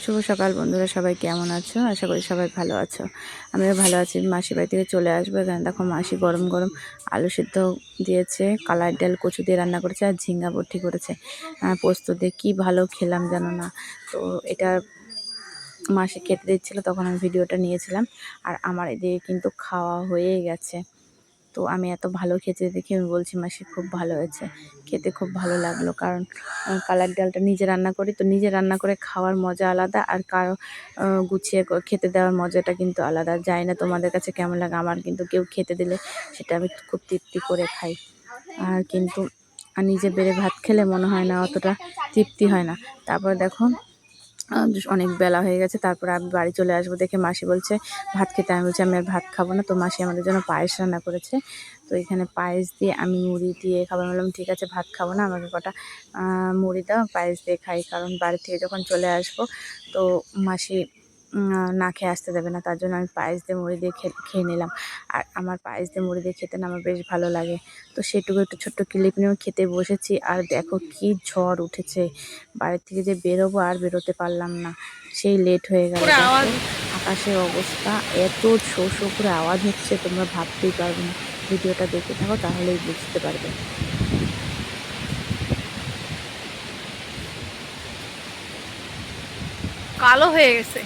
শুভ সকাল বন্ধুরা, সবাই কেমন আছো? আশা করি সবাই ভালো আছো। আমিও ভালো আছি। মাসির বাড়ি থেকে চলে আসবো। এখানে দেখো মাসি গরম গরম আলু সিদ্ধ দিয়েছে, কালার ডাল কচু দিয়ে রান্না করেছে আর ঝিঙ্গা বটি করেছে পোস্ত দিয়ে। কি ভালো খেলাম জানো না। তো এটা মাসি খেতে দিচ্ছিলো, তখন আমি ভিডিওটা নিয়েছিলাম। আর আমার এদিকে কিন্তু খাওয়া হয়ে গেছে। তো আমি এত ভালো খেতে দেখে আমি বলছি মাসি খুব ভালো হয়েছে, খেতে খুব ভালো লাগলো। কারণ কালার ডালটা নিজে রান্না করি, তো নিজে রান্না করে খাওয়ার মজা আলাদা, আর কারো গুছিয়ে খেতে দেওয়ার মজাটা কিন্তু আলাদা। জানি না তোমাদের কাছে কেমন লাগে, আমার কিন্তু কেউ খেতে দিলে সেটা আমি খুব তৃপ্তি করে খাই। আর কিন্তু নিজে বেড়ে ভাত খেলে মনে হয় না, অতটা তৃপ্তি হয় না। তারপর দেখো অনেক বেলা হয়ে গেছে, তারপরে আমি বাড়ি চলে আসবো দেখে মাসি বলছে ভাত খেতে। আমি বলছি আমি আর ভাত খাবো না। তো মাসি আমাদের জন্য পায়েস রান্না করেছে। তো এখানে পায়েস দিয়ে আমি মুড়ি দিয়ে খাবার বললাম ঠিক আছে, ভাত খাবো না, আমাকে কটা মুড়ি দাও, পায়েস দিয়ে খাই। কারণ বাড়ি থেকে যখন চলে আসবো তো মাসি না খেয়ে আসতে দেবে না, তার জন্য আমি পায়েস দিয়ে মুড়ি দিয়ে খেয়ে নিলাম। আর আমার পায়েস দিয়ে মুড়ি দিয়ে খেতে না আমার বেশ ভালো লাগে। তো সেটুকু একটু ছোট্ট ক্লিপ নিয়েও খেতে বসেছি। আর দেখো কি ঝড় উঠেছে, বাড়ির থেকে যে বেরোবো আর বেরোতে পারলাম না, সেই লেট হয়ে গেল। আকাশের অবস্থা এত শো শো করে আওয়াজ হচ্ছে, তোমরা ভাবতেই পারবে না। ভিডিওটা দেখে থাকো তাহলেই বুঝতে পারবে। কালো হয়ে গেছে।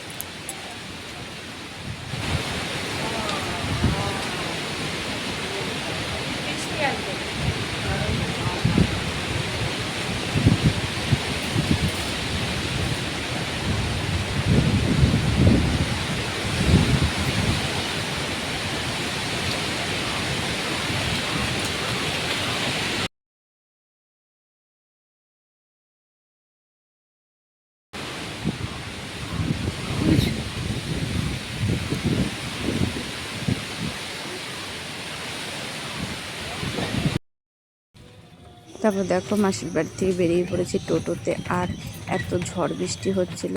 তারপর দেখো মাসির বাড়ি থেকে বেরিয়ে পড়েছি টোটোতে, আর এত ঝড় বৃষ্টি হচ্ছিল।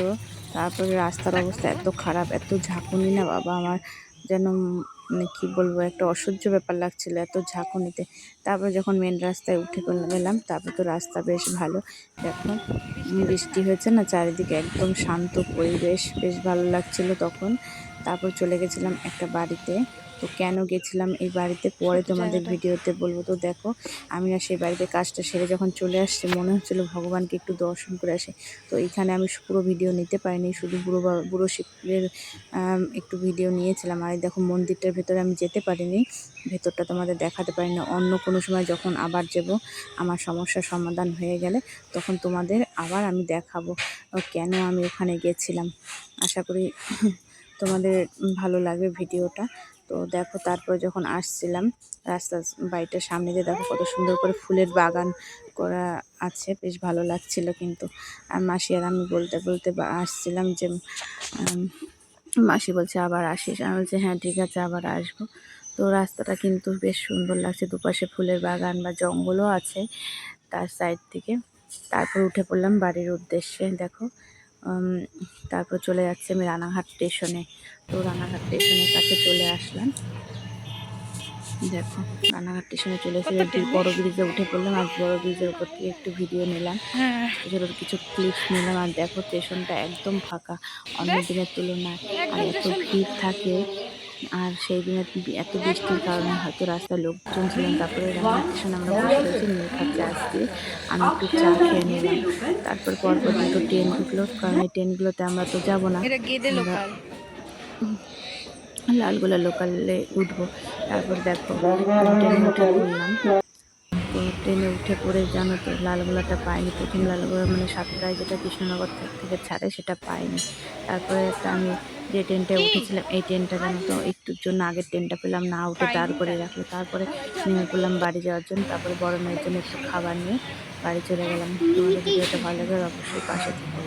তারপরে রাস্তার অবস্থা এত খারাপ, এত ঝাঁকুনি না বাবা, আমার যেন মানে কী বলবো, একটা অসহ্য ব্যাপার লাগছিল এত ঝাঁকুনিতে। তারপর যখন মেন রাস্তায় উঠে গেলাম, তারপর তো রাস্তা বেশ ভালো। দেখো বৃষ্টি হয়েছে না, চারিদিকে একদম শান্ত পরিবেশ, বেশ ভালো লাগছিল তখন। তারপর চলে গেছিলাম একটা বাড়িতে। তো কেন গেছিলাম এই বাড়িতে পরে তোমাদের ভিডিওতে বলবো। তো দেখো আমি আর সেই বাড়িতে কাজটা সেরে যখন চলে আসছি, মনে হচ্ছিলো ভগবানকে একটু দর্শন করে আসি। তো এখানে আমি পুরো ভিডিও নিতে পারিনি, শুধু বুড়ো শিবের একটু ভিডিও নিয়েছিলাম। আর দেখো মন্দিরটার ভেতরে আমি যেতে পারিনি, ভেতরটা তোমাদের দেখাতে পারিনি। অন্য কোনো সময় যখন আবার যাব, আমার সমস্যার সমাধান হয়ে গেলে তখন তোমাদের আবার আমি দেখাবো কেন আমি ওখানে গেছিলাম। আশা করি তোমাদের ভালো লাগবে ভিডিওটা। তো দেখো তারপর যখন আসছিলাম রাস্তার বাড়িটার সামনে দিয়ে, দেখো কত সুন্দর করে ফুলের বাগান করা আছে, বেশ ভালো লাগছিল। কিন্তু আর মাসি আর আমি বলতে বলতে আসছিলাম যে মাসি বলছে আবার আসিস, আমি বলছি হ্যাঁ ঠিক আছে আবার আসবো। তো রাস্তাটা কিন্তু বেশ সুন্দর লাগছে, দুপাশে ফুলের বাগান বা জঙ্গলও আছে তার সাইড থেকে। তারপর উঠে পড়লাম বাড়ির উদ্দেশ্যে। দেখো তারপর চলে যাচ্ছে আমি রানাঘাট স্টেশনে। তো রানাঘাট স্টেশনের কাছে চলে আসলাম। দেখো রানাঘাট স্টেশনে চলে এসে বড় ব্রিজে উঠে পড়লাম, আর বড় ব্রিজের উপর থেকে একটু ভিডিও নিলাম, ছোটো কিছু ক্লিপস নিলাম। আর দেখো স্টেশনটা একদম ফাঁকা অন্য দিনের তুলনায়, আর এত ভিড় থাকে। আর সেই দিনে এত বৃষ্টির কারণে হয়তো রাস্তায় লোকজন ছিলেন। তারপরে রানাঘাট স্টেশনে আমরা বসে রয়েছি নীলখাত চার্জ দিয়ে, আমি একটু চা খেয়ে নিলাম। তারপর পরপর দুটো ট্রেন ঢুকলো, কারণ এই ট্রেনগুলোতে আমরা তো যাবো না, আমরা লালগোলা লোকালে উঠবো। তারপর দেখো ট্রেনে উঠে পড়লাম। তো ট্রেনে উঠে পড়ে জানো তো লালগোলাটা পাইনি, প্রথম লালগোলা মানে সাতটায় যেটা কৃষ্ণনগর থেকে ছাড়ে সেটা পাইনি। তারপরে একটা আমি যে ট্রেনটায় উঠেছিলাম এই ট্রেনটা জানো তো একটুর জন্য আগের ট্রেনটা পেলাম না, উঠে দাঁড় করে রাখলো। তারপরে নেমে পড়লাম বাড়ি যাওয়ার জন্য। তারপরে বড় মেয়ের জন্য একটু খাবার নিয়ে বাড়ি চলে গেলাম। তোমাদের ভিডিওটা ভালো লাগে অবশ্যই পাশে থেকো।